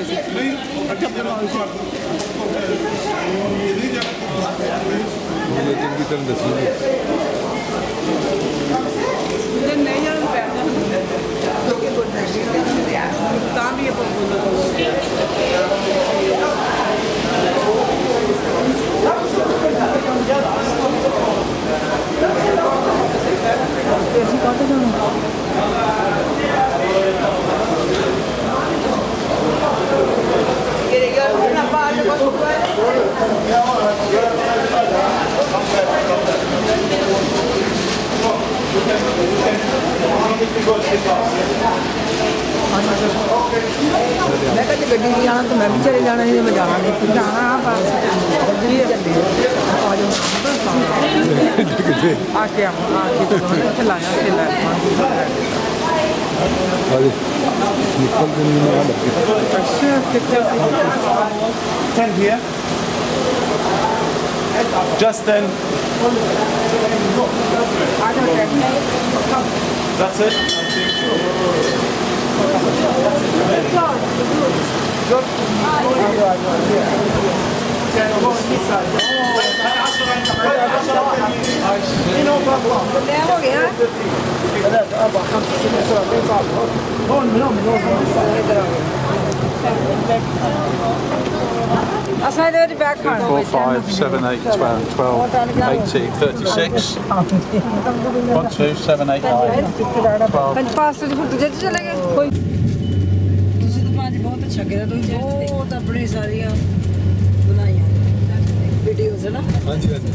ਸੀ ਇਹ ਚੰਗੀ ਤਰ੍ਹਾਂ ਦੱਸੀ ਜੇ ਨਹੀਂ ਜਾਣ ਪੈਦਾ ਤਾਂ ਵੀ ਆਪਾਂ ਬੋਲਦੇ ਅਸੀਂ ਕਾਹਤੇ ਜਾਣਾ मैं कहती गड्डी में जाना तो मैं भी चले जाना नहीं मैं जाना नहीं फिर जाना आके आके लाया निकल के नहीं आ लगे अच्छा कितना 10 here. Just 10. That's it. aside the back 4, 5, 7, 8, 12, 12, 18, 36. 1, 2, 7, 8, 9, 12. ਪੰਜ ਪਾਸ ਤੋਂ ਦੂਜੇ ਚ ਚਲੇ ਗਏ ਕੋਈ ਤੁਸੀਂ ਤਾਂ ਪੰਜ ਬਹੁਤ ਅੱਛਾ ਕੀਤਾ ਤੁਸੀਂ ਬਹੁਤ ਆਪਣੀ ਸਾਰੀਆਂ ਬਣਾਈਆਂ ਵੀਡੀਓਜ਼ ਨਾ ਹਾਂਜੀ ਹਾਂਜੀ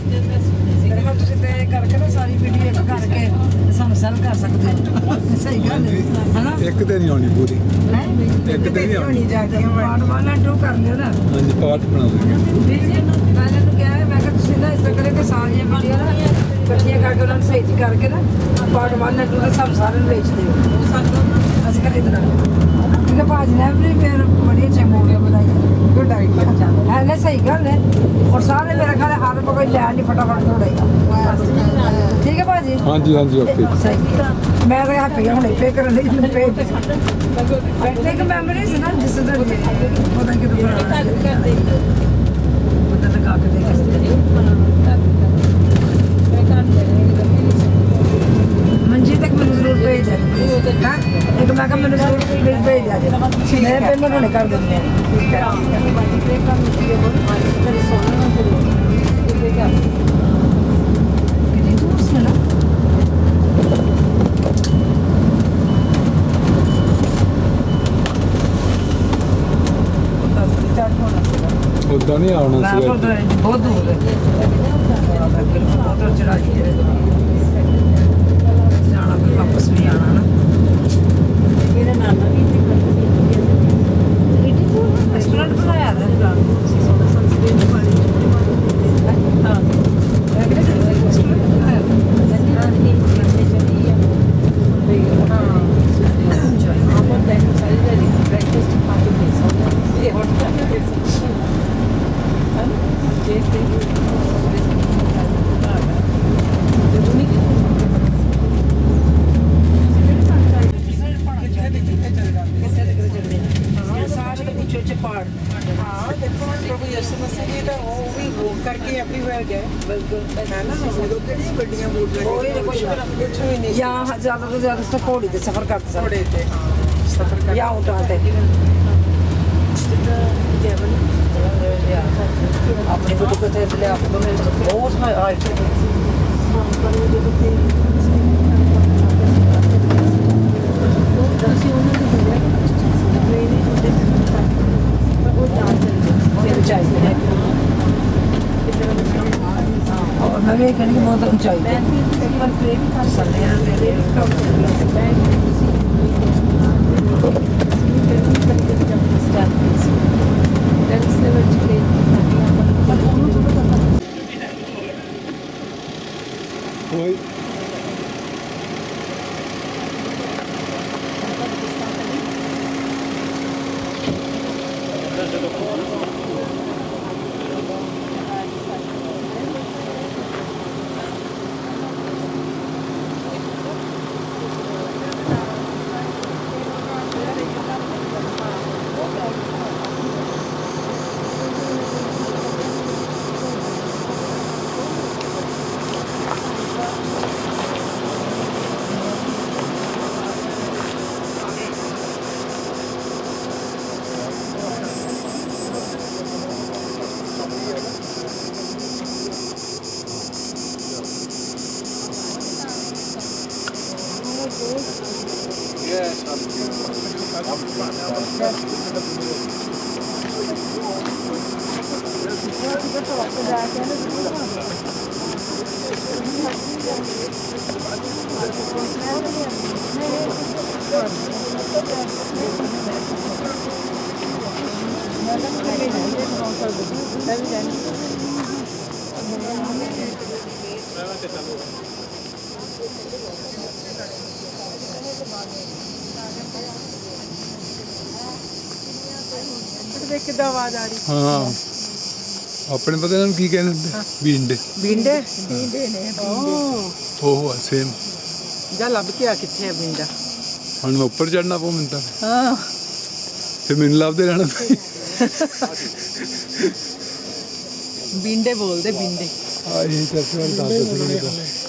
ਮੇਰੇ ਕੋਲ ਤੁਸੀਂ ਤੇ ਕਰਕੇ ਨਾ ਸਾਰੀ ਵੀਡੀਓ ਇੱਕ ਕਰਕੇ ਸਾਨੂੰ ਸੈਲ ਕਰ ਸਕਦੇ ਹੋ ਸਹੀ ਗੱਲ ਹੈ ਹਨਾ ਇੱਕ ਤੇ ਨਹੀਂ ਆਉਣੀ ਪੂਰੀ ਇੱਕ ਤੇ ਨਹੀਂ ਆਉਣੀ ਜਾ ਕੇ ਪਾਰਟ 1 ਐਂਡ 2 ਕਰ ਲਿਓ ਨਾ ਹਾਂਜੀ ਪਾਰਟ ਬਣਾ ਦਿੰਦੇ ਮੈਂ ਇਹਨਾਂ ਨੂੰ ਕਿਹਾ ਮੈਂ ਕਿਹਾ ਤੁਸੀਂ ਨਾ ਇਸ ਤਰ੍ਹਾਂ ਕਰੇ ਕਿ ਸਾਰੀਆਂ ਵੀਡੀਓ ਨਾ ਇਕੱਠੀਆਂ ਕਰਕੇ ਉਹਨਾਂ ਨੂੰ ਸਹੀ ਕਰਕੇ ਨਾ ਪਾਰਟ 1 ਐਂਡ 2 ਦਾ ਸਭ ਸਾਰਿਆਂ ਨੂੰ ਵੇਚ ਦਿਓ ਅਸੀਂ ਕਰੇ ਇਤਨਾ ਕਿਉਂਕਿ ਭਾਜੀ ਨੇ ਵੀ ਫਿਰ ਬੜੀ ਅੱਛੀ ਮੂਵੀ ਬਣਾਈ ਗੁੱਡ ਆਈਡੀਆ ਹੈ ਨਾ ਸਹੀ ਗੱਲ ਹੈ ਔਰ ਸਾਰੇ ਮੇਰੇ ਖਿਆਲ ਹਰ ਕੋਈ ਲੈ ਨਹੀਂ ਫਟਾਫਟ ਦੌੜੇਗਾ ਠੀਕ ਹੈ ਭਾਜੀ ਹਾਂਜੀ ਹਾਂਜੀ ਓਕੇ ਸਹੀ ਮੈਂ ਤਾਂ ਹੈਪੀ ਹੁਣ ਪੇ ਕਰਨ ਲਈ ਮੈਨੂੰ ਪੇ ਬੈਠੇ ਕਿ ਮੈਮਰੀਜ਼ ਨਾ ਜਿਸ ਤਰ੍ਹਾਂ ਪਤਾ ਕਿ ਤੂੰ ਪਤਾ ਲਗਾ ਕੇ ਦੇਖ ਮੰਜੀ ਤੱਕ ਮੈਨੂੰ ਜ਼ਰੂਰ ਭੇਜ ਦੇ ਹਾਂ ਇੱਕ ਮੈਂ ਕਿਹਾ ਮੈਨੂੰ ਜ਼ਰੂਰ ਭੇਜ ਦੇ ਮੈਂ ਪੇਮੈਂਟ ਹੁਣੇ ਕਰ ਦਿੰਦੀ ਹਾਂ ਠੀਕ ਹੈ ਕਿੰਨੀ ਦੂਰ ਸੀ ਨਾ ਉਦਾਂ ਨਹੀਂ ਆਉਣਾ ਸੀ ਬਹੁਤ ਦੂਰ ਹੈ ਬਹੁਤ ਚੜਾਈ ਹੈ ਜਾਣਾ ਫਿਰ ਵਾਪਸ ਵੀ ਆਣਾ ਨਾ ਮੇਰਾ ਨਾਨਾ ਵੀ ਰੈਸਟੋਰੈਂਟ ਬਣਾਇਆ ਹੈ यहाँ ज़्यादा से ज़्यादा से घोड़ी से सफ़र कर सकते या ऊँट आते अपनी बुद्ध को थे ले आपको बहुत हाइट और मैं भी कहने की बहुत ऊंचाई है ਦੇਖ ਕਿੱਦਾਂ ਆਵਾਜ਼ ਆ ਰਹੀ। ਹਾਂ ਆਪਣੇ ਪਤਾ ਇਹਨਾਂ ਨੂੰ ਕੀ ਕਹਿੰਦੇ ਹੁੰਦੇ ਬੀਂਡੇ ਬਿੰਡੇ ਬਿੰਡੇ ਨੇ ਉਹ ਸੇਮ ਜਾ ਲੱਭ ਕੇ ਆ ਕਿੱਥੇ ਆ ਬਿੰਡਾ। ਹੁਣ ਮੈਂ ਉੱਪਰ ਚੜਨਾ ਪਊ ਮੈਨੂੰ ਤਾਂ ਹਾਂ ਫਿਰ ਮੈਨੂੰ ਲੱਭਦੇ ਰਹਿਣਾ ਬਿੰਡੇ ਬੋਲਦੇ ਬਿੰਡੇ। ਆ ਇਹ ਚਰਚ ਵਾਲੇ ਦੱਸਦੇ ਸੀ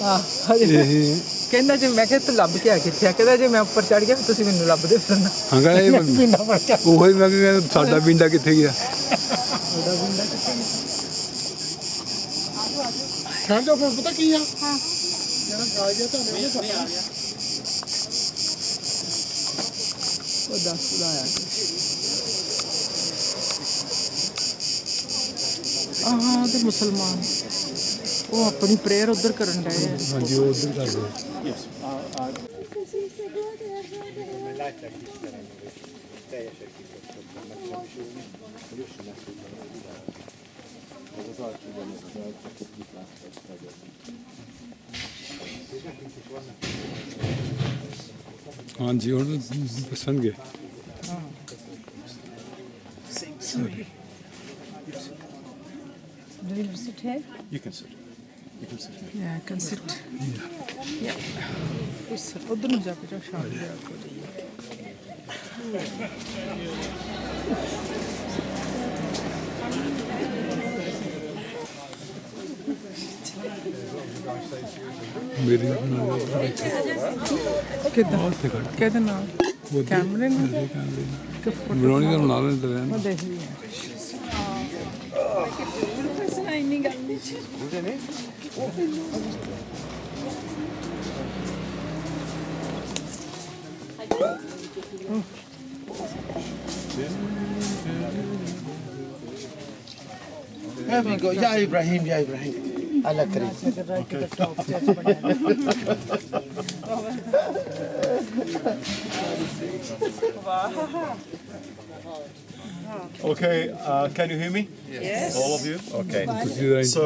ਆਹ ਇਹ ਕਹਿੰਦਾ ਜੇ ਮੈਂ ਕਿਹਾ ਤੂੰ ਲੱਭ ਕੇ ਆ ਕਿੱਥੇ ਆ, ਕਹਿੰਦਾ ਜੇ ਮੈਂ ਉੱਪਰ ਚੜ ਗਿਆ ਤੁਸੀਂ ਮੈਨੂੰ ਲੱਭਦੇ ਫਿਰਨਾ। ਹਾਂ ਕਹਿੰਦਾ ਇਹ ਬਿੰਡਾ ਫੜ ਕੇ ਉਹੀ ਮੈਂ ਕਿਹਾ ਸਾਡਾ ਬੀਂਡਾ ਕਿੱਥੇ ਗਿਆ ਉਹਦਾ ਬਿੰਡਾ ਕਿੱਥੇ ਕਹਿੰਦੇ ਫਿਰ ਪਤਾ ਕੀ ਆ ਜਿਹੜਾ ਗਾ ਗਿਆ ਤਾਂ ਨਹੀਂ ਪਤਾ ਉਹ ਦੱਸਦਾ ਆ ਆਹ ਤੇ ਮੁਸਲਮਾਨ ਉਹ ਆਪਣੀ ਪ੍ਰੇਅਰ ਉਧਰ ਕਰਨ ਡਏ ਆ। ਹਾਂਜੀ ਉਹ ਉਧਰ ਕਰਦੇ ਹਾਂਜੀ ਹੁਣ ਦੱਸਣਗੇ Do you sit here? You can sit. You can sit. Yeah, I can sit. Yeah. Yes, sir. उधर न जाके जाओ शांत जाओ। ਮੇਰੀ किधर? किधर ना? कैमरे में? ਬਣਾਉਣੀ ਤਾਂ ਬਣਾ ਲੈਂਦੇ ਰਹਿਣ वो देख लिया। There we go. Ya Ibrahim, Ya Ibrahim. Allah Kareem. Okay, can you hear me? Yes. All of you? Okay. ਤੁਸੀਂ ਜਰਾ So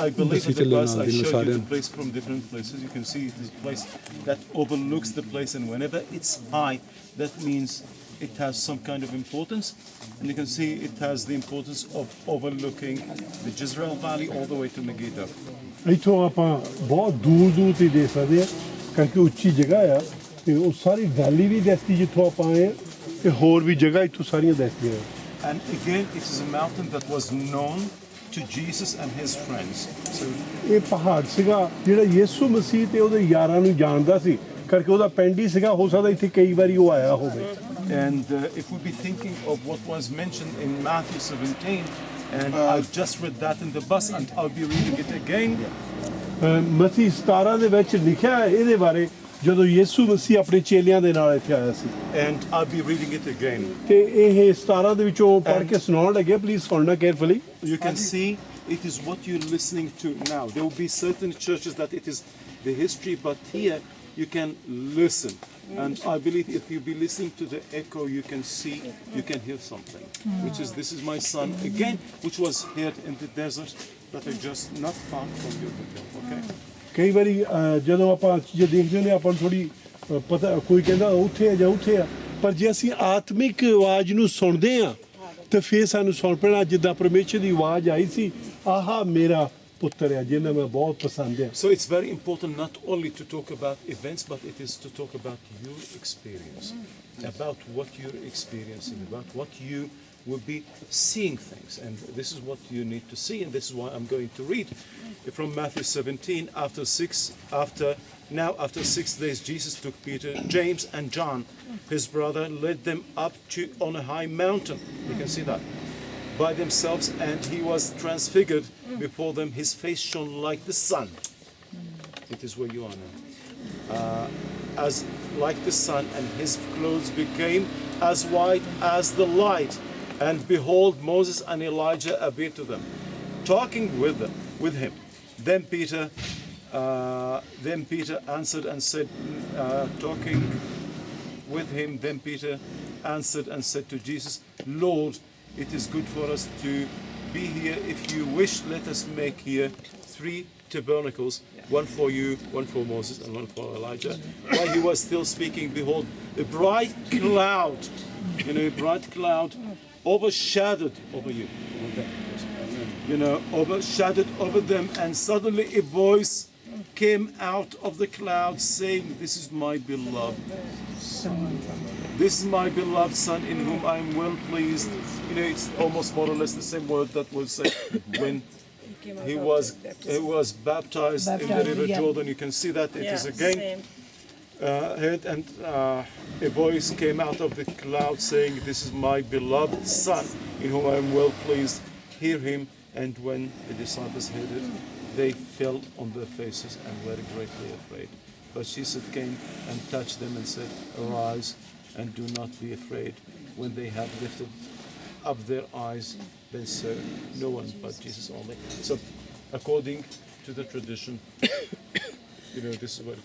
I believe that the ਚੱਲੋ place ਨਾਲ I ਦੀ showed you ਸਾਰਿਆਂ the place from different places. You can see this place that overlooks the place, and whenever it's high, that means it has some kind of importance. And you can see it has the importance of overlooking the Jezreel Valley all the way to Megiddo. ਇੱਥੋਂ ਆਪਾਂ ਬਹੁਤ ਦੂਰ ਦੂਰ ਤੇ ਦੇਖ ਸਕਦੇ ਆ ਕਿਉਂਕਿ ਉੱਚੀ ਜਗ੍ਹਾ ਆ ਤੇ ਉਹ ਸਾਰੀ ਵੈਲੀ ਵੀ ਦਿਸਦੀ ਜਿੱਥੋਂ ਆਪਾਂ ਆਏ ਆ ਤੇ ਹੋਰ ਵੀ ਜਗ੍ਹਾ ਇੱਥੋਂ ਸਾਰੀਆਂ ਦਿਸਦੀਆਂ ਆ। And again, it is a mountain that was known to Jesus and his friends. So ਇਹ ਪਹਾੜ ਸੀਗਾ ਜਿਹੜਾ ਯਿਸੂ ਮਸੀਹ ਤੇ ਉਹਦੇ ਯਾਰਾਂ ਨੂੰ ਜਾਣਦਾ ਸੀ ਕਰਕੇ ਉਹਦਾ ਪਿੰਡ ਹੀ ਸੀਗਾ ਹੋ ਸਕਦਾ ਇੱਥੇ ਕਈ ਵਾਰੀ ਉਹ ਆਇਆ ਹੋਵੇ। And if we be thinking of what was mentioned in Matthew 17, and I've just read that in the bus, and I'll be reading it again. ਮਸੀਹ 17 ਦੇ ਵਿੱਚ ਲਿਖਿਆ ਹੈ ਇਹਦੇ ਬਾਰੇ ਜਦੋਂ ਯਿਸੂ ਮਸੀਹ ਆਪਣੇ ਚੇਲਿਆਂ ਦੇ ਨਾਲ ਇੱਥੇ ਆਇਆ ਸੀ And I'll be reading it again. ਤੇ ਇਹ 17 ਦੇ ਵਿੱਚੋਂ ਪੜ੍ਹ ਕੇ ਸੁਣਾਉਣ ਲੱਗੇ ਪਲੀਜ਼ ਸੁਣਨਾ carefully. You can see it is what you're listening to now. There will be certain churches that it is the history, but here you can listen. And I believe if you be listening to the echo, you can see, you can hear something. Which is, this is my son again, which was here in the desert, that are just not far from your hotel. Okay? ਕਈ ਵਾਰੀ ਜਦੋਂ ਆਪਾਂ ਚੀਜ਼ਾਂ ਦੇਖਦੇ ਨੇ ਆਪਾਂ ਨੂੰ ਥੋੜੀ ਪਤਾ ਕੋਈ ਕਹਿੰਦਾ ਉੱਥੇ ਆ ਜਾਂ ਉੱਥੇ ਆ ਪਰ ਜੇ ਅਸੀਂ ਆਤਮਿਕ ਆਵਾਜ਼ ਨੂੰ ਸੁਣਦੇ ਆ ਤੇ ਫਿਰ ਸਾਨੂੰ ਸੁਣ ਪੈਣਾ ਜਿੱਦਾਂ ਪਰਮੇਸ਼ਰ ਦੀ ਆਵਾਜ਼ ਆਈ ਸੀ ਆਹਾ ਮੇਰਾ ਪੁੱਤਰ ਹੈ ਜਿਹਨੂੰ ਮੈਂ ਬਹੁਤ ਪਸੰਦ ਹੈ। So it's very important not only to talk about events, but it is to talk about your experience, about what you're experiencing, about what you will be seeing things. And this is what you need to see, and this is why I'm going to read from Matthew 17. After 6 days, Jesus took Peter, James, and John, his brother, led them up on a high mountain. You can see that. By themselves, and he was transfigured before them. His face shone like the sun. It is where you are now. as like the sun, and his clothes became as white as the light. And behold, Moses and Elijah appeared to them, talking with him. Then Peter answered and said, talking with him. Then Peter answered and said to Jesus, Lord, it is good for us to be here. If you wish, let us make here 3 tabernacles, one for you, one for Moses, and one for Elijah. While he was still speaking, behold, a bright cloud, overshadowed over you, overshadowed over them, and suddenly a voice came out of the cloud saying, this is my beloved son. This is my beloved son in whom I am well pleased. It's almost more or less the same word that was said when he was baptized in the river Jordan. You can see that it is again heard, and a voice came out of the cloud saying, this is my beloved son in whom I am well pleased. Hear him. And when the disciples heard it, they fell on their faces and were greatly afraid. But Jesus came and touched them and said, arise and do not be afraid. When they had lifted up their eyes, they saw no one but Jesus only. So according to the tradition, this is what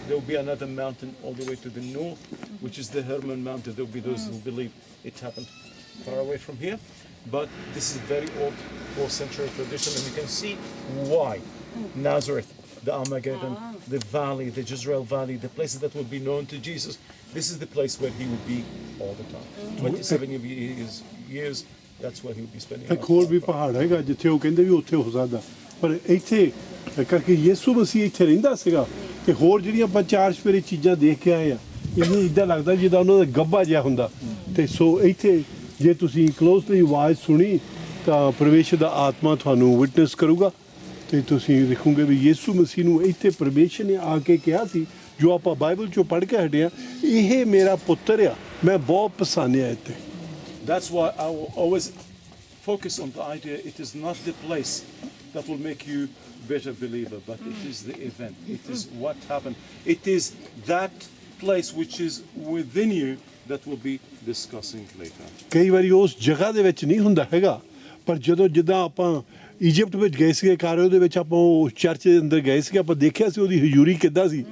there will be another mountain all the way to the north, which is the Hermon Mountain. There will be those who believe it happened far away from here. But this is very old 4th century tradition, and you can see why. Nazareth, the Armageddon, the valley, the Jezreel Valley, the places that will be known to Jesus. This is the place where he would be all the time. 27 years, that's where he would be spending. ਇੱਕ ਹੋਰ ਵੀ ਪਹਾੜ ਹੈਗਾ ਜਿੱਥੇ ਉਹ ਕਹਿੰਦੇ ਵੀ ਉੱਥੇ ਹੋ ਸਕਦਾ, ਪਰ ਇੱਥੇ ਕਰਕੇ ਯਿਸੂ ਮਸੀਹ ਇੱਥੇ ਰਹਿੰਦਾ ਸੀਗਾ ਤੇ ਹੋਰ ਜਿਹੜੀਆਂ ਆਪਾਂ 4 ਸਵੇਰੇ ਚੀਜ਼ਾਂ ਦੇਖ ਕੇ ਆਏ ਆ, ਇਹਨੂੰ ਇੱਦਾਂ ਲੱਗਦਾ ਜਿੱਦਾਂ ਉਹਨਾਂ ਦਾ ਗੱਭਾ ਜਿਹਾ ਹੁੰਦਾ। ਤੇ ਸੋ ਇੱਥੇ ਜੇ ਤੁਸੀਂ ਕਲੋਜ਼ਲੀ ਆਵਾਜ਼ ਸੁਣੀ ਤਾਂ ਪਰਮੇਸ਼ਰ ਦਾ ਆਤਮਾ ਤੁਹਾਨੂੰ ਵਿਟਨੈਸ ਕਰੂਗਾ ਤੇ ਤੁਸੀਂ ਦੇਖੋਗੇ ਵੀ ਯਿਸੂ ਮਸੀਹ ਨੂੰ ਇੱਥੇ ਪਰਮੇਸ਼ਰ ਨੇ ਆ ਕੇ ਕਿਹਾ ਸੀ, ਜੋ ਆਪਾਂ ਬਾਈਬਲ ਚੋਂ ਪੜ੍ਹ ਕੇ ਹਟੇ ਆ, ਇਹ ਮੇਰਾ ਪੁੱਤਰ ਆ, ਮੈਂ ਬਹੁਤ ਪਛਾਣਿਆ ਇੱਥੇ। That's why I will always focus on the idea it is not the place that will make you better believer, but it is the event. It is what happened. It is that place which is within you that we'll be discussing later. ਕਈ ਵਾਰੀ ਉਸ ਜਗ੍ਹਾ ਦੇ ਵਿੱਚ ਨਹੀਂ ਹੁੰਦਾ ਹੈਗਾ, ਪਰ ਜਦੋਂ ਜਿੱਦਾਂ ਆਪਾਂ ਇਜਿਪਟ ਵਿੱਚ ਗਏ ਸੀਗੇ, ਕਾਇਰੋ ਦੇ ਵਿੱਚ ਆਪਾਂ ਉਹ ਚਰਚ ਦੇ ਅੰਦਰ ਗਏ ਸੀਗੇ, ਆਪਾਂ ਦੇਖਿਆ ਸੀ ਉਹਦੀ ਹਜ਼ੂਰੀ ਕਿੱਦਾਂ ਸੀ।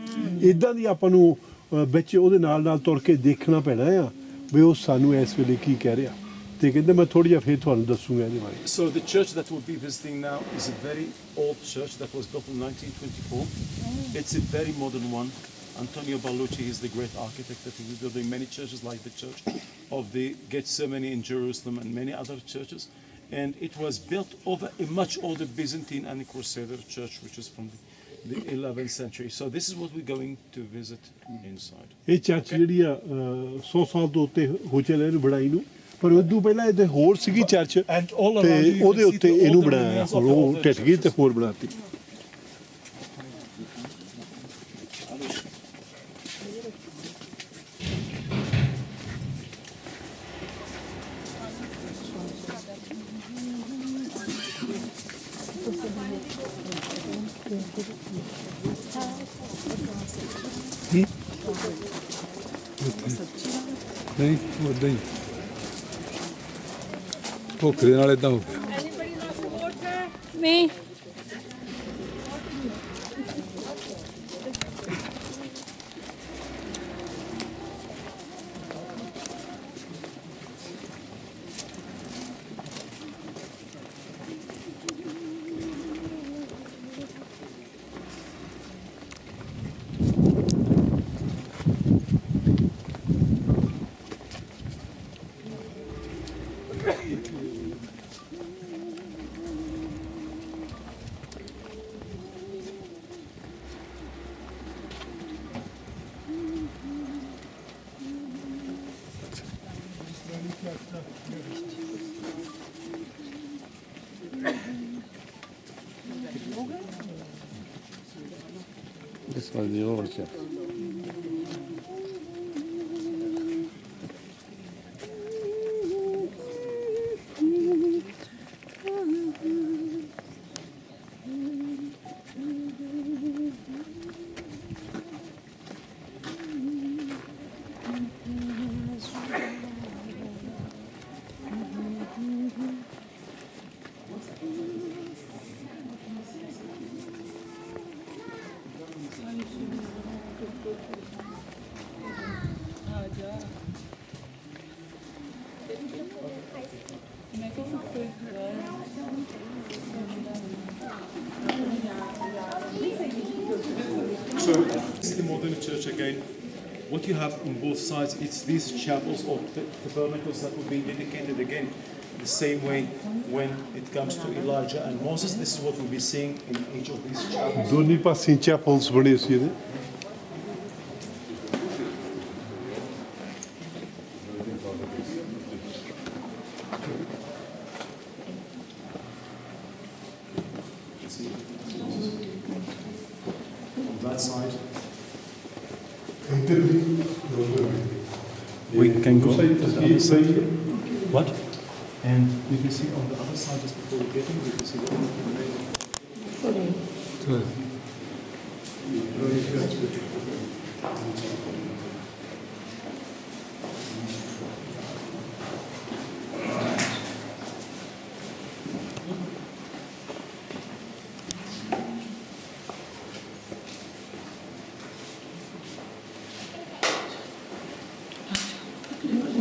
ਇੱਦਾਂ ਦੀ ਆਪਾਂ ਨੂੰ ਵਿੱਚ ਉਹਦੇ ਨਾਲ ਤੁਰ ਕੇ ਦੇਖਣਾ ਪੈਣਾ ਆ ਵੀ ਉਹ ਸਾਨੂੰ ਇਸ ਵੇਲੇ ਕੀ ਕਹਿ ਰਿਹਾ। ਤੇ ਕਹਿੰਦੇ ਮੈਂ ਥੋੜ੍ਹਾ ਜਿਹਾ ਫਿਰ ਤੁਹਾਨੂੰ ਦੱਸੂਗਾ ਇਹਦੇ ਬਾਰੇ। So the church that we'll be visiting now is a very old church that was built in 1924. It's a very modern one. Antonio Ballucci is the great architect that is building many churches like the church of the Gethsemane in Jerusalem and many other churches. And it was built over a much older Byzantine and Crusader church, which is from the 11th century. So this is what we're going to visit inside. ਇਹ church ਜਿਹੜੀ ਆ 100 ਸਾਲ ਤੋਂ ਉੱਤੇ ਹੋ ਚੱਲੇ ਇਹਨੂੰ ਬਣਾਈ ਨੂੰ, ਪਰ ਉਦੋਂ ਪਹਿਲਾਂ ਇੱਥੇ ਹੋਰ ਸੀਗੀ ਚਰਚ ਤੇ ਉਹਦੇ ਉੱਤੇ ਇਹਨੂੰ ਬਣਾਇਆ, ਹੁਣ ਉਹ ਟੁੱਟ ਗਈ ਤੇ ਹੋਰ ਬਣਾਤੀ। ਨਹੀਂ ਉਦਾਂ ਹੀ ਭੁੱਖ ਦੇ ਨਾਲ ਇਦਾਂ ਹੋ ਗਿਆ। Me. This was the old church. So it's the modern church again. What you have on both sides, it's these chapels or tabernacles that will be dedicated again the same way when it comes to Elijah and Moses. This is what we'll be seeing in each of these chapels. ਦੋਨੀ ਪਾਸੇ ਚੈਪਲਸ ਬਣੇ ਸੀ ਇਹਦੇ On that side, ਇੱਧਰ ਵੀ we can go to ਸਹੀ the other ਤਸਵੀਰ side. ਸਹੀ ਹੈ What? And you can see on the other side, just before we get in, you can see the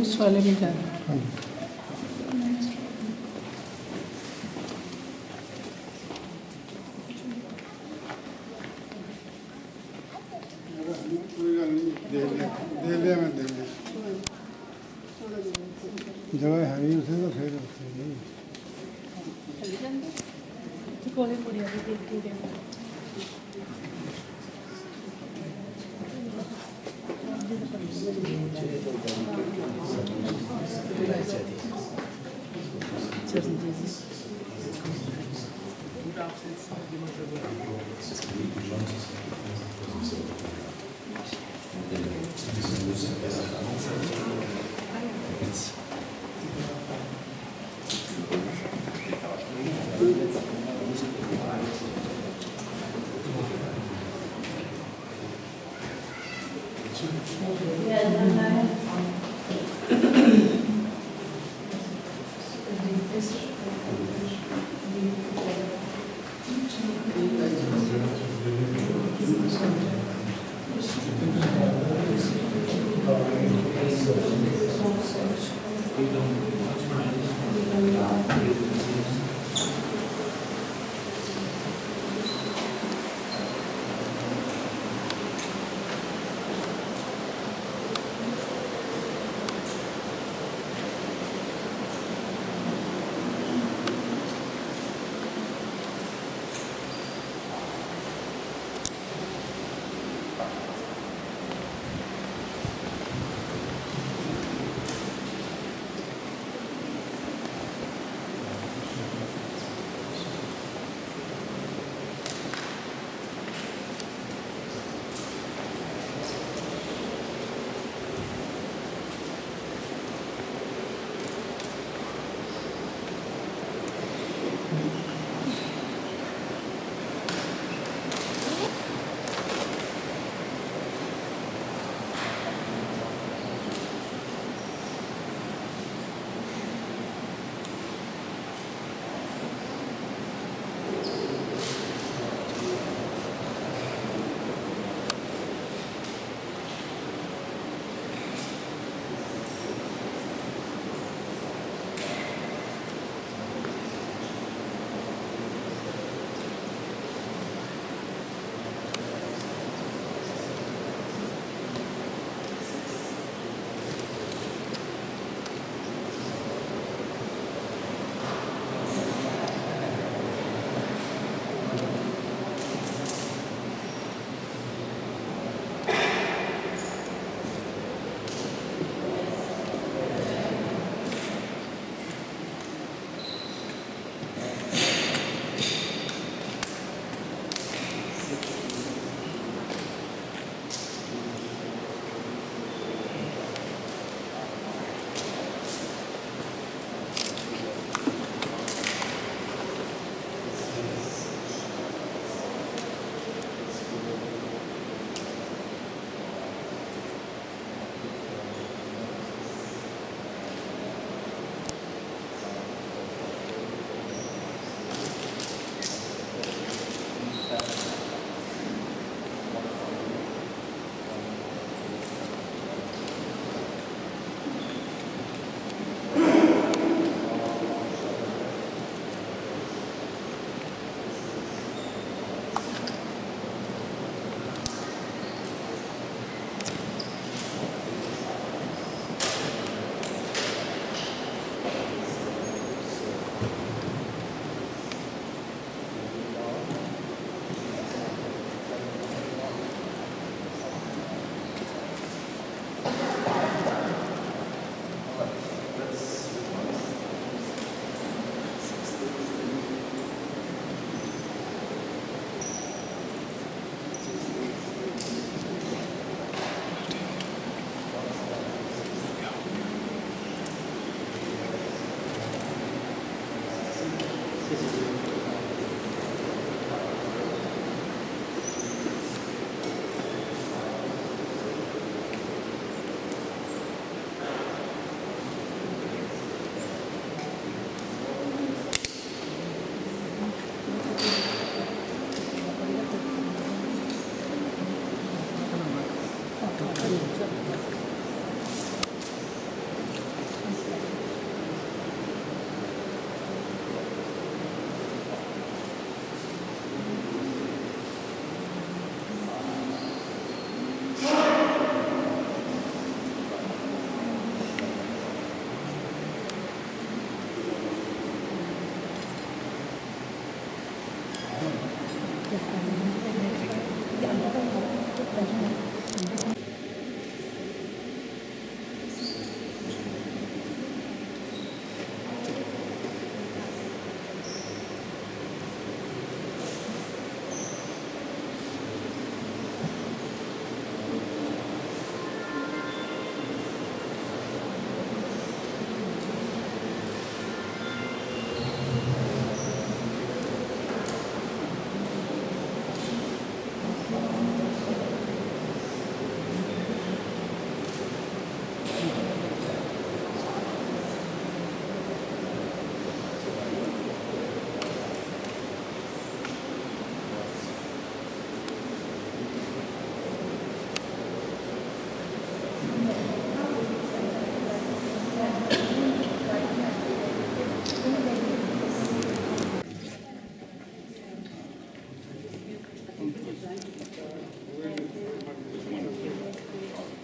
उस वाले में जाना जगह है नहीं उसे तो फिर कोले मुड़िया भी देख के देना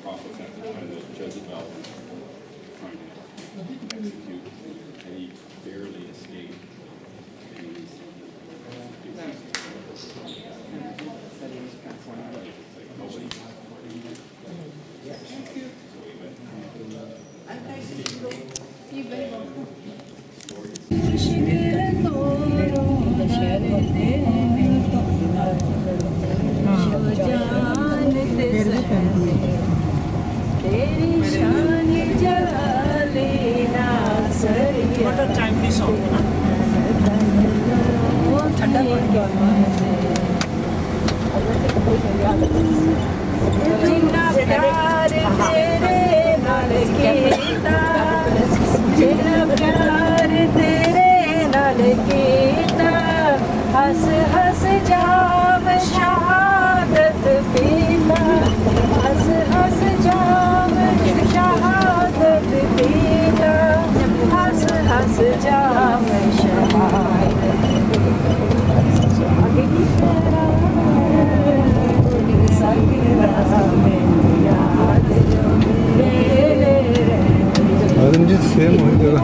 Process at the time that Jezebel was trying to execute, and he barely escaped. And जिन्ना प्यार तेरे नाल कीता जिन्ना प्यार तेरे नाल कीता हस हस जाम शहादत पीता हस हस जाम शहादत पीता हस हस जाम शहादत Arıncı sevim oynuyor.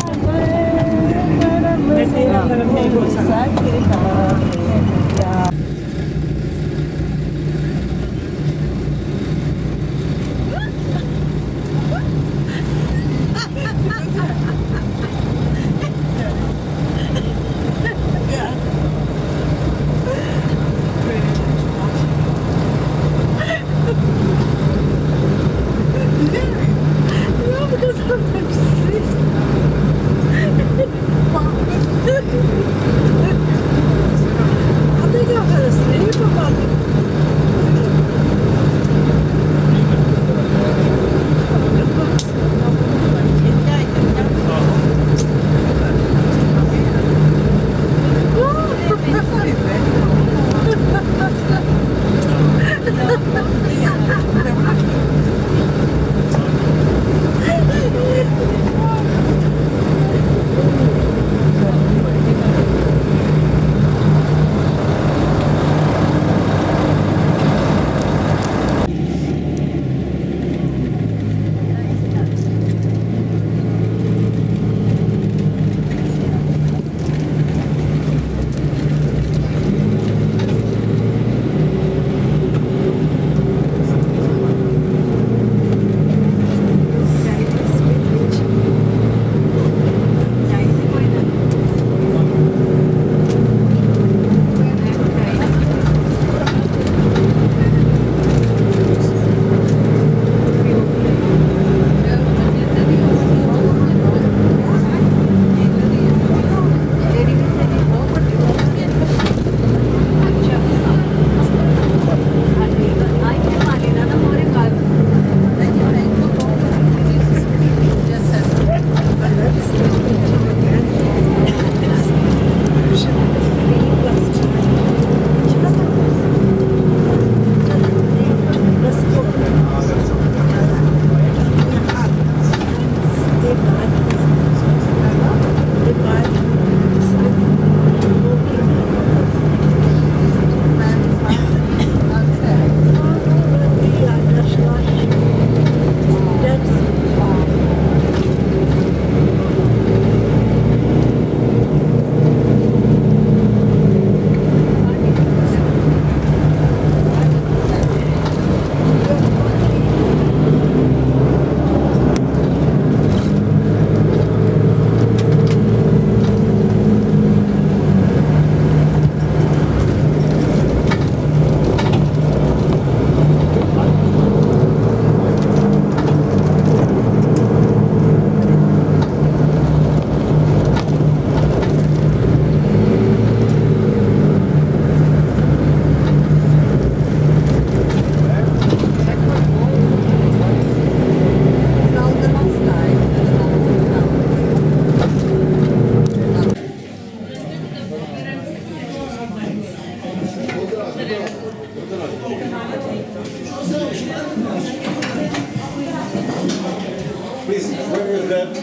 that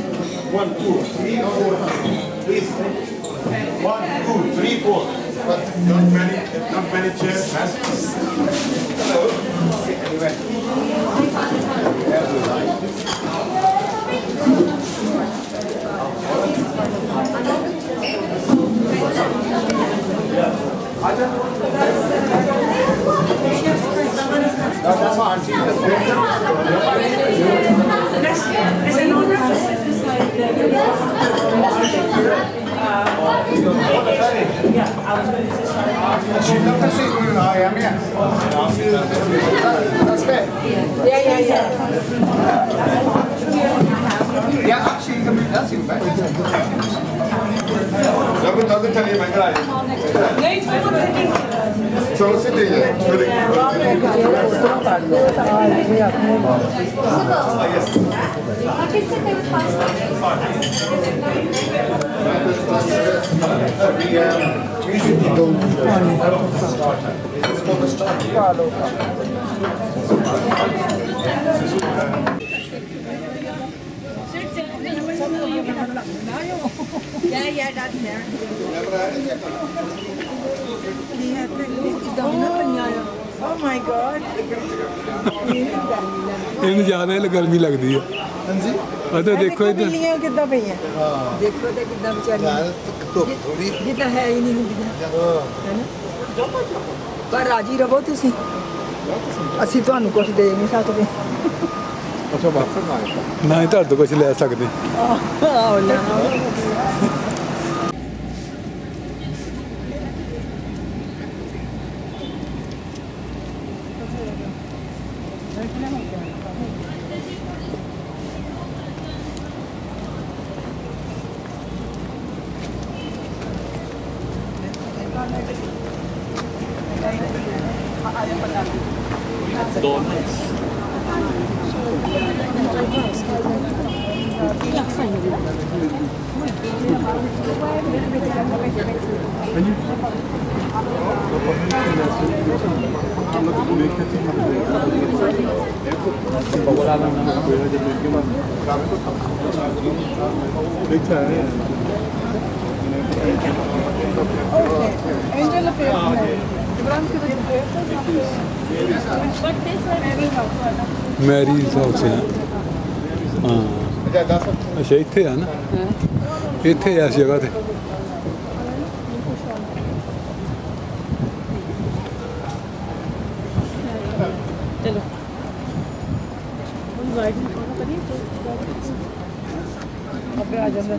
1, 2, 3, 4. Please. 1, 2, 3, 4. But not many chairs. Hello. Sono sedili. Yeah, that's there. Oh my God. ਇਹਨੂੰ ਜ਼ਿਆਦਾ ਹੀ ਗਰਮੀ ਲੱਗਦੀ ਆ ਹਾਂਜੀ ਅਤੇ ਦੇਖੋ ਇੱਧਰ ਬਿੱਲੀਆਂ ਕਿੱਦਾਂ ਪਈਆਂ? ਦੇਖੋ ਤੇ ਕਿੱਦਾਂ ਵਿਚਾਰੀਆਂ ਧੁੱਪ ਥੋੜੀ ਜਿੱਦਾਂ ਹੈ ਹੀ ਨਹੀਂ ਹੁੰਦੀਆਂ ਹੈਨਾ ਪਰ ਰਾਜੀ ਰਵੋ ਤੁਸੀਂ ਅਸੀਂ ਤੁਹਾਨੂੰ ਕੁਝ ਦੇ ਨਹੀਂ ਸਕਦੇ ਅੱਛਾ ਵਾਪਸ ਨਾ ਆਏ ਨਾ ਹੀ ਤੁਹਾਡੇ ਤੋਂ ਕੁਝ ਲੈ ਸਕਦੇ ਆਹ ਲੈ ਮੈਰੀ ਹਾਊਸ ਹੈ ਹਾਂ ਅੱਛਾ ਇੱਥੇ ਆ ਨਾ ਇੱਥੇ ਆ ਇਸ ਜਗ੍ਹਾ ਤੇ ਚਲੋ ਅੱਗੇ ਆ ਜਾਂਦਾ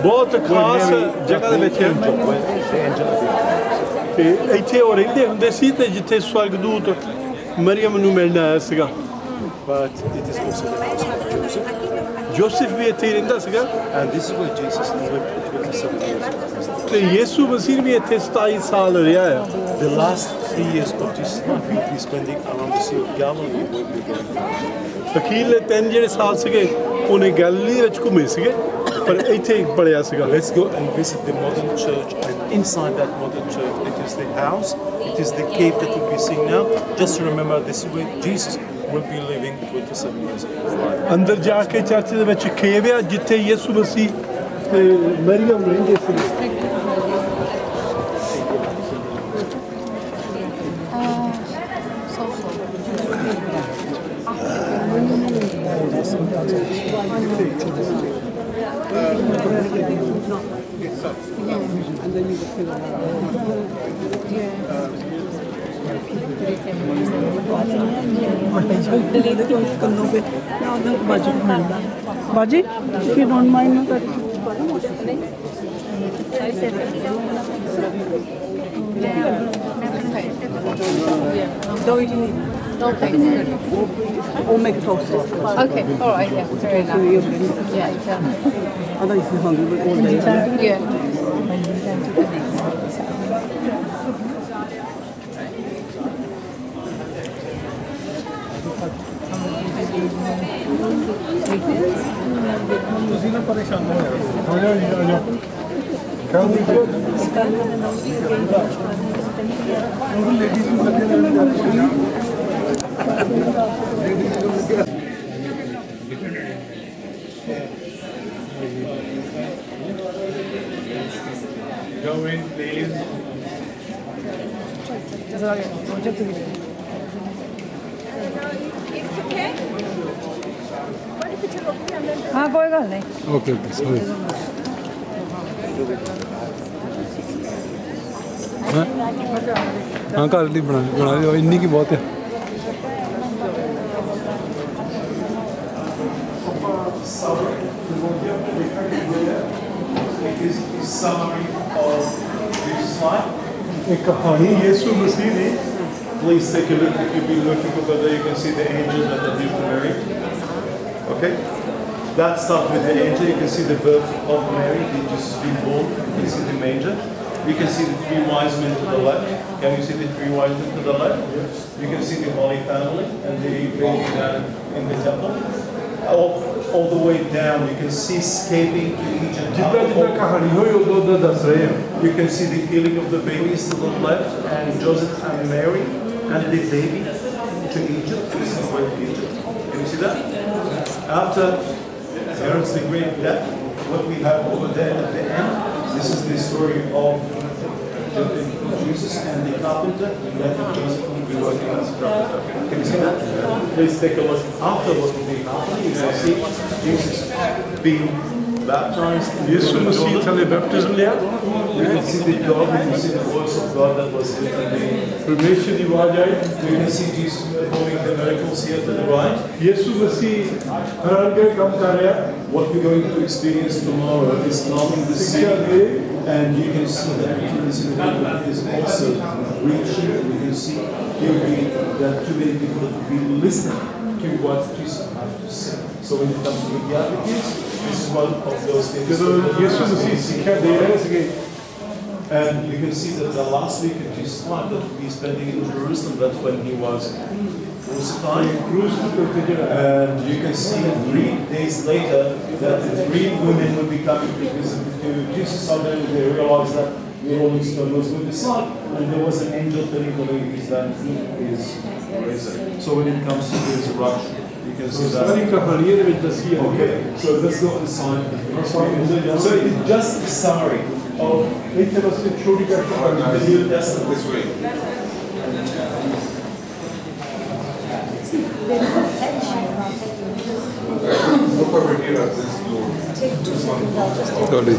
ਬਹੁਤ ਖਾਸ ਜਗ੍ਹਾ ਦੇ ਵਿੱਚ ਤੇ ਇੱਥੇ ਉਹ ਰਹਿੰਦੇ ਹੁੰਦੇ ਸੀ ਤੇ ਜਿੱਥੇ ਸਵਰਗਦੂਤ ਮਰੀਮ ਨੂੰ ਮਿਲਣ ਆਇਆ ਸੀਗਾ But it is also the house of Joseph. Joseph ਵੀ ਇੱਥੇ ਹੀ ਰਹਿੰਦਾ ਸੀਗਾ And this is where Jesus lived 27 years. ਤੇ ਯਿਸੂ ਮਸੀਹ ਵੀ ਇੱਥੇ 27 ਸਾਲ ਰਿਹਾ ਆ The last 3 years of Jesus' life he'll be spending around the Sea of Galilee where we're going to. ਅਖੀਰਲੇ 3 ਜਿਹੜੇ ਸਾਲ ਸੀਗੇ ਉਹਨੇ ਗੈਲੀਲੀ ਵਿੱਚ ਘੁੰਮੇ ਸੀਗੇ ਪਰ ਇੱਥੇ ਹੀ ਪੜਿਆ ਸੀਗਾ Let's go and visit the modern church, and inside that modern church, it is the house, it is the cave that we'll be seeing now. Just remember, this is where Jesus will be living 27 years of his life. ਅੰਦਰ ਜਾ ਕੇ church ਦੇ ਵਿੱਚ ਖੇਵ ਆ ਜਿੱਥੇ ਯਿਸੂ ਮਸੀਹ ਤੇ ਮਰੀਮ ਰਹਿੰਦੇ ਸੀ Baji, if you don't mind, Okay. or make toast. Okay. All right. Yeah. Fair enough. Yeah. Otherwise, you're hungry all day. Yeah. Go in, please. हाँ कोई गल नहीं Okay, okay, sorry. हाँ घर ਲਈ ਬਣਾ ਲਿਓ ਇੰਨੀ ਕੀ ਬਹੁਤ ਹੈ is a summary of Jesus' life. ਇੱਕ ਕਹਾਣੀ ਯਿਸੂ ਮਸੀਹ ਦੀ Please take a look. If you've been looking for that, you can see the angel that the gift Mary. Okay? That starts with the angel. You can see the birth of Mary. Jesus being born. You can see the manger. You can see the three wise men to the left. Can you see the three wise men to the left? You can see the Holy Family and the baby down in the temple. All the way down, you can see escaping to Egypt. ਜਿੱਦਾਂ ਜਿੱਦਾਂ ਕਹਾਣੀ ਹੋਈ ਉਦੋਂ ਉਦੋਂ ਦੱਸ ਰਹੇ ਹਾਂ You can see the healing of the babies to the left, and Joseph and Mary and the baby to Egypt. This is where Egypt. Can you see that? After Herod's the great death, what we have over there at the end, this is the story of Jesus and the carpenter. That Joseph will be working as a carpenter. Can you see that? Please take a look. After what will be happening, you can see Jesus being baptized. ਯਿਸੂ ਮਸੀਹ ਥਲੇ ਬੈਪਟਿਜ਼ਮ ਲਿਆ You can see the dog, you can see the voice of God that was in the ਪਰਮੇਸ਼ਰ ਦੀ ਆਵਾਜ਼ ਆਈ You can see Jesus performing the miracles here to the right. ਯਿਸੂ ਮਸੀਹ ਹੈਰਾਨਗੀ ਕੰਮ ਕਰ ਰਿਹਾ What we're going to experience tomorrow is calming the ਸਿੱਖਿਆ sea. ਦੇ And you can see that this individual is also reaching. You can see here that too many people will be listening to what Jesus has to say. So when it comes to the Beatitudes, this is one of those things. ਜਦੋਂ ਯਿਸੂ ਮਸੀਹ ਸਿੱਖਿਆ ਦੇ ਰਹੇ ਸੀਗੇ And you can see that the last week of Jesus' life that he's spending in Jerusalem, that's when he was crucified. ਕਰੂਸ ਦੇ ਉੱਤੇ ਜਿਹੜਾ And you can see 3 days later that the 3 women would be coming to visit to Jesus. Suddenly they realized that the Rolling Stone was with the sun, and there was an angel telling the ladies that he is risen. So when it comes to the resurrection, you can see that. ਸਾਰੀ ਕਹਾਣੀਆਂ ਦੇ ਵਿੱਚ ਦੱਸੀ ਹੈ Okay, so that's not the sign. So it's just a summary of ਇੱਥੇ ਬਸ ਇੱਕ ਛੋਟੀ ਜਿਹੀ the New Testament. This way. Look over here at this door. This one. ਤੁਹਾਡੀ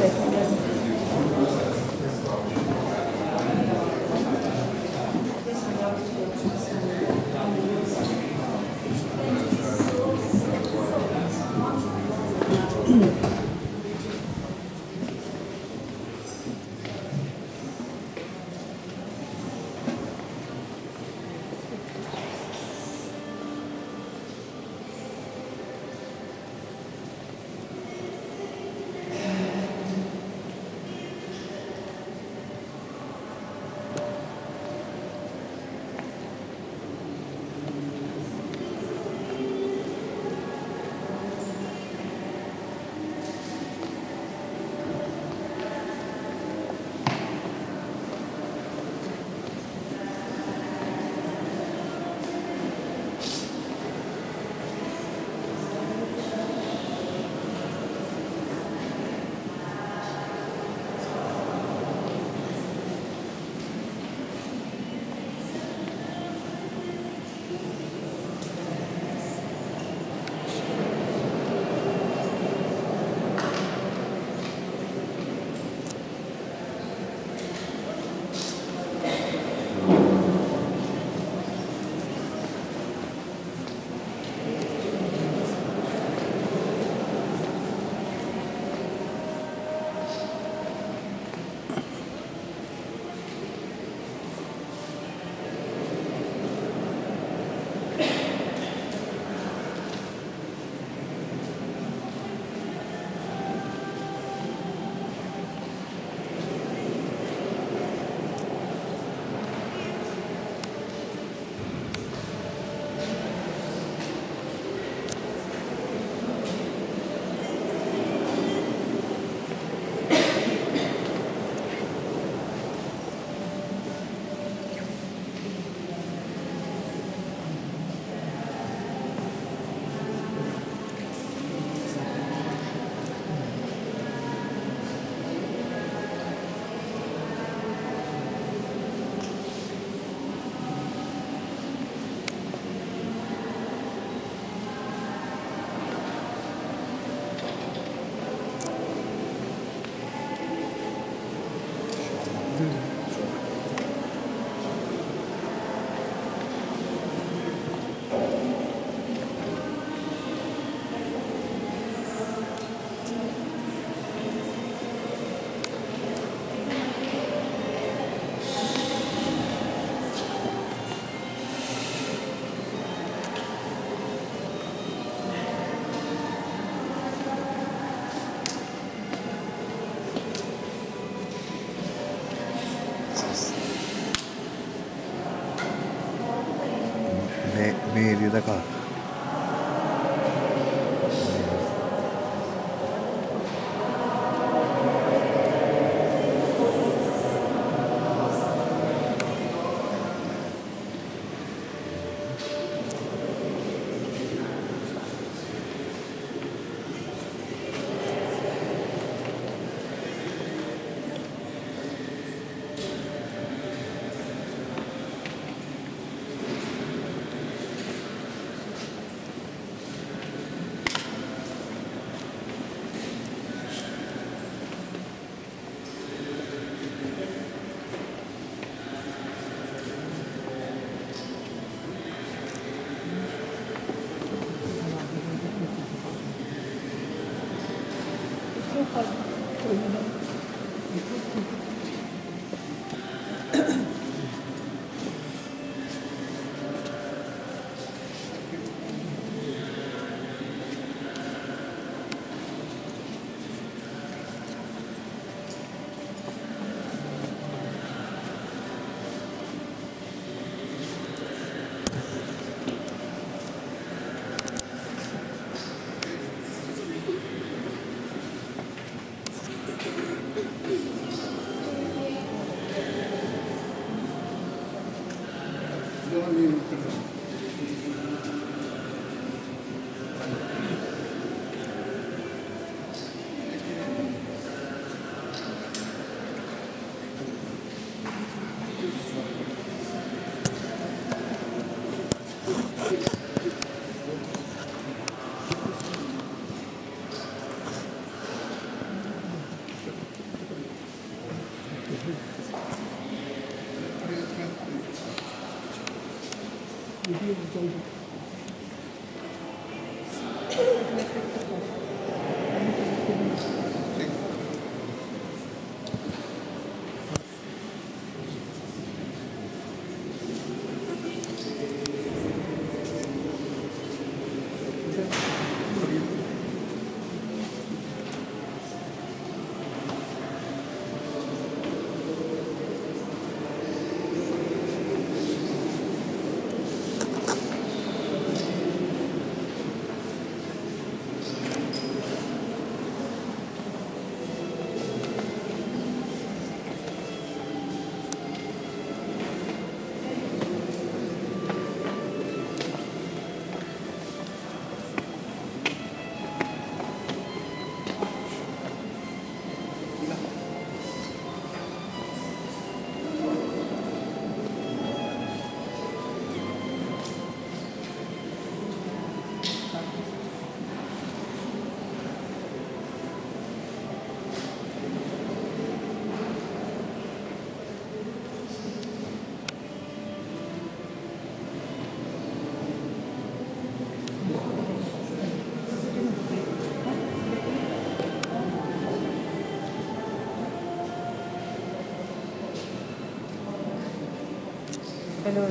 Hello,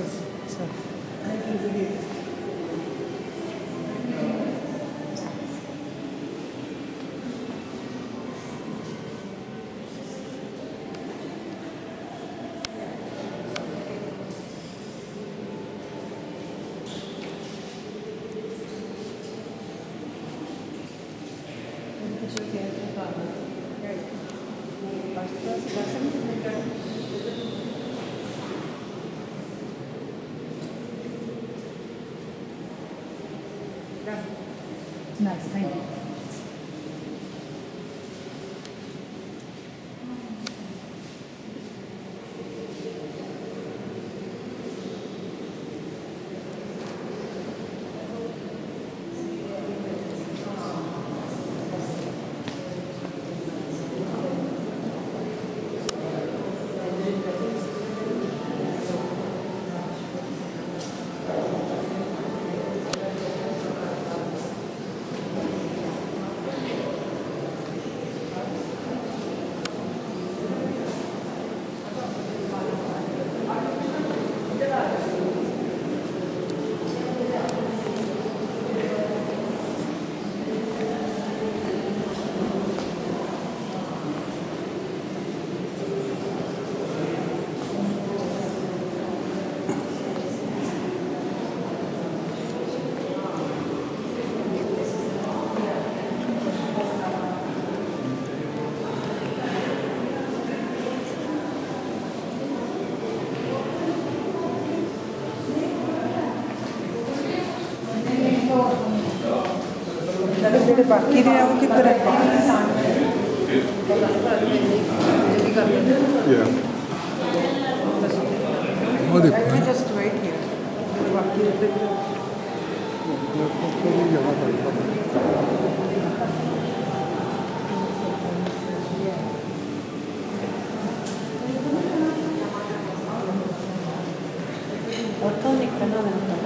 sir. Nice, thank you. ਜਿਹੜੇ ਬਾਕੀ ਨੇ ਉਹ ਕਿੱਧਰ ਹੈ ਉਹ ਦੇਖੋ ਜਸਟ ਵੇਟ ਹੀਅਰ ਜਿਹੜੇ ਬਾਕੀ ਉੱਤੇ ਉੱਥੋਂ ਨਿਕਲਣਾ ਹੁੰਦਾ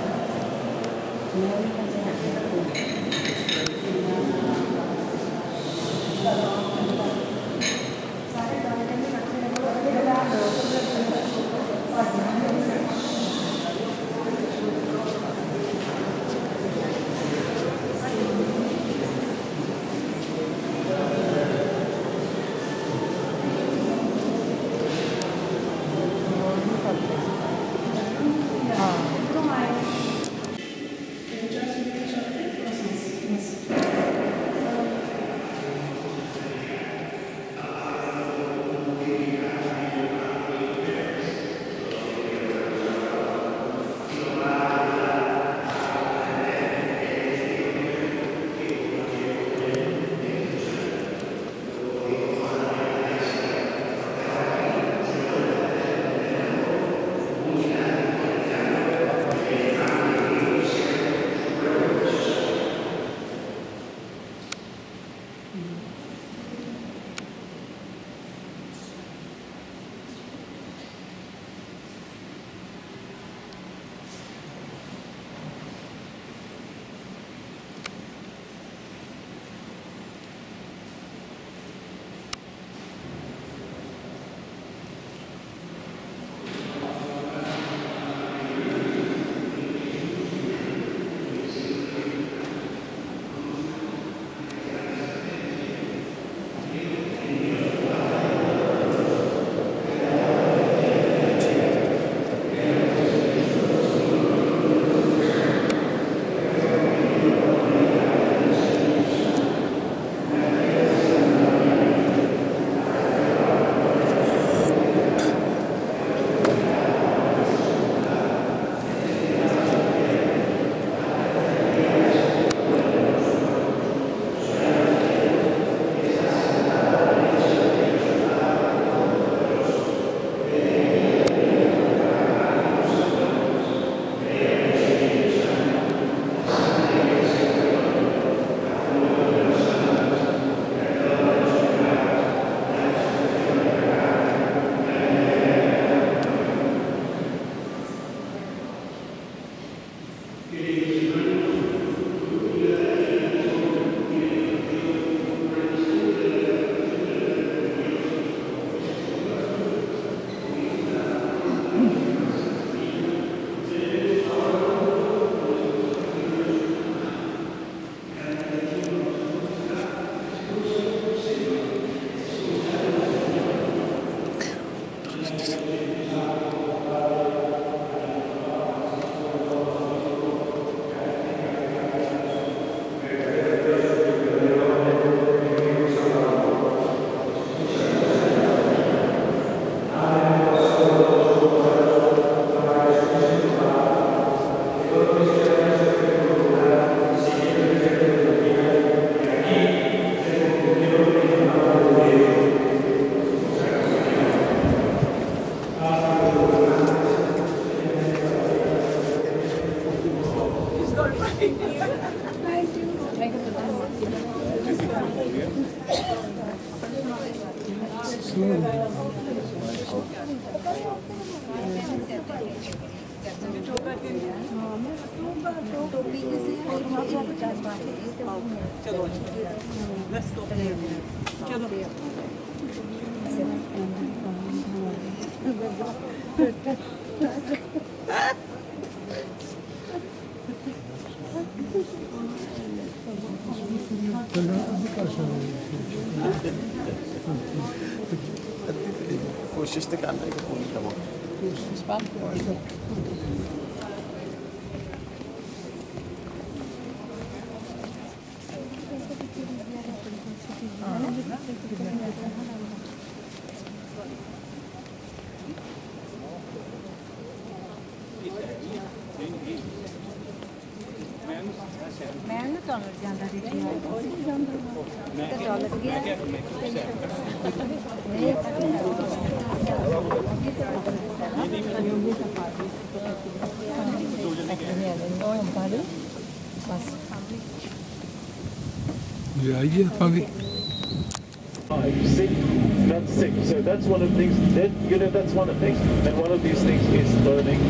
कोशिश तो करना है कि पूरी करो ਮੈਂ ਨਾ ਡਾਲਰ ਜਾਂਦਾ ਦੇਖਿਆ ਤੇ ਡਾਲਰ ਗਿਆ ਜਾਈਏ ਆਪਾਂ ਵੀ Sick, not sick. So that's one of the things. That's one of the things. And one of these things is learning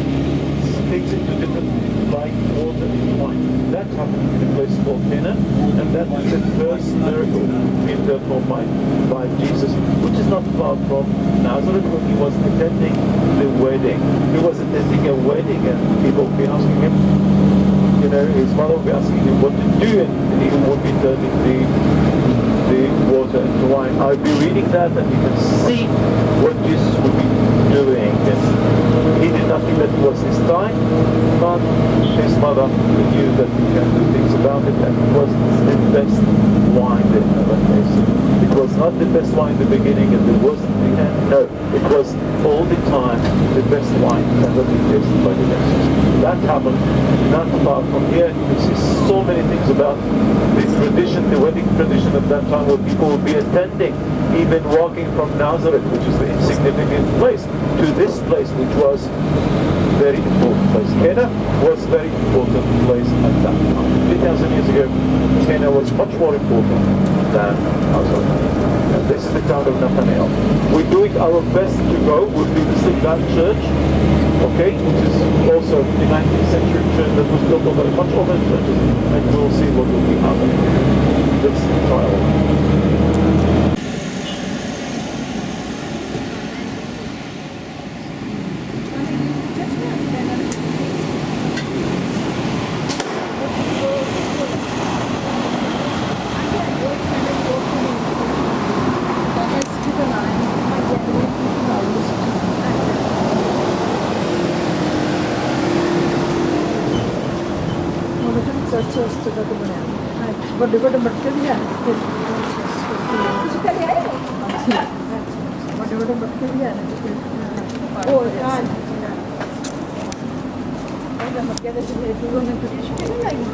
things into different light, water, and wine. That happened in a place called Cana, and that is the first miracle being performed by Jesus, which is not far from Nazareth, when he was attending the wedding. He was attending a wedding, and people will be asking him. His mother will be asking him what to do, and he would be turning the water into wine. I'll be reading that, and you can see what Jesus would be doing. And he did nothing that was his time, but his mother knew that he can do things about it, and it was the best wine they ever tasted. It was not the best wine in the beginning and the worst in the end. No, it was all the time the best wine ever been tasted by the nations. That happened not far from here. You can see so many things about the tradition, the wedding tradition of that time, where people would be attending, even walking from Nazareth, which is the insignificant place, to this place, which was very important place. Cana was very important place at that time. 3,000 years ago, Cana was much more important than Nazareth. And this is the town of Nathanael. We're doing our best to go. We'll be visiting that church, okay, which is also the 19th century church that was built over a bunch of other churches, and we'll see what will be happening. Let's try it. Church ਉਸ ਜਗ੍ਹਾ ਤੇ ਬਣਿਆ ਵੱਡੇ ਵੱਡੇ ਮਟਕੇ ਵੀ ਆ ਵੱਡੇ ਵੱਡੇ ਮਟਕੇ ਵੀ ਆ ਉਹ ਯਾਰ ਉਹਦਾ ਮਟਕੇ ਦੇ ਜਿਹੜੇ ਦੂਰੋਂ ਨੇ ਕੁਝ ਨਹੀਂ ਲਾਈ